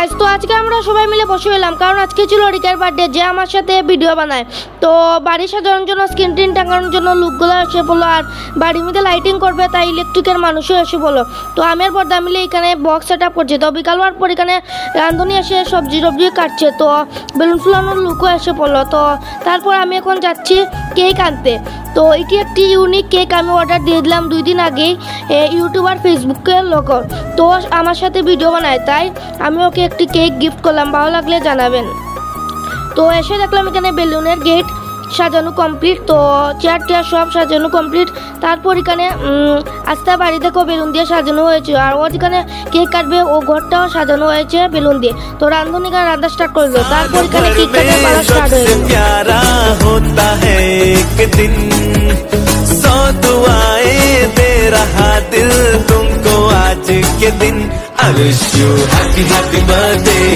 Guys, তো আজকে আমরা সবাই মিলে বসে হলাম কারণ আজকে ছিল রিকার বার্থডে, যে আমার সাথে ভিডিও বানায়। তো বাড়ি সাজানোর জন্য স্ক্রিন টিন টাঙানোর জন্য লোকগুলো এসে বললো, আর বাড়ির মধ্যে লাইটিং করবে তাই ইলেকট্রিকের মানুষও এসে বললো। তো আমি আর বর্দা মিলে এখানে বক্স সেট আপ করছে। তো বিকাল হওয়ার পর এখানে রাঁধুনি এসে সবজি কাটছে। তো বেলুন ফুলানোর লোকও এসে পড়লো। তো তারপর আমি এখন যাচ্ছি কেক আনতে। তো এটি একটি ইউনিক কেক আমি অর্ডার দিয়ে দিলাম 2 দিন আগেই ইউটিউবার ফেসবুকের লোক। তো আমার সাথে ভিডিও বানায়, তাই আমি ওকে একটি কেক গিফট করলাম, ভালো লাগলে জানাবেন। তো এসে দেখলাম এখানে বেলুনের গেট সাজানো কমপ্লিট। তো চেয়ার টেয়ার সব সাজানো কমপ্লিট। তারপর এখানে আস্তে বাড়ি থেকেও বেলুন দিয়ে সাজানো হয়েছে, আর ও যেখানে কেক কাটবে ও ঘরটাও সাজানো হয়েছে বেলুন দিয়ে। তো রাঁধুনি এখানে রান্না স্টার্ট করলো। তারপর এখানে কেক কাটার পালা স্টার্ট হয়ে গেল। I wish you happy happy birthday,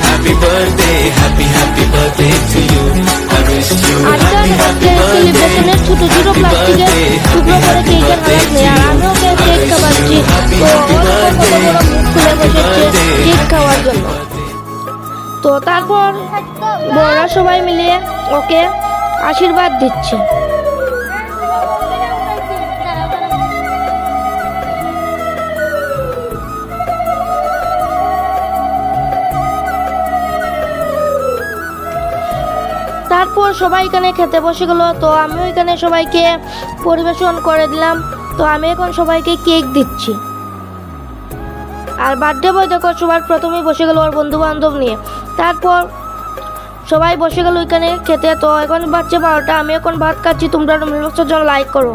happy birthday, happy happy birthday to you. I wish you happy happy birthday, ছোট ছোট প্লাস্টিকের টুকরো করে কেকের হালাত নেই, আর আমিও কেক খাওয়াচ্ছি। তো কত বড় মুখ খুলে বসেছে কেক খাওয়ার জন্য। তো তারপর বড়রা সবাই মিলে ওকে আশীর্বাদ দিচ্ছে। তারপর সবাই এখানে খেতে বসে গেল। তো আমিও এখানে সবাইকে পরিবেশন করে দিলাম। তো আমি এখন সবাইকে কেক দিচ্ছি। আর বার্থডে বয় দেখো সবার প্রথমেই বসে গেল ওর বন্ধু বান্ধব নিয়ে। তারপর সবাই বসে গেল এখানে খেতে। তো এখন বাচ্চা 12টা, আমি এখন ভাত খাচ্ছি। তোমরা জন্য লাইক করো।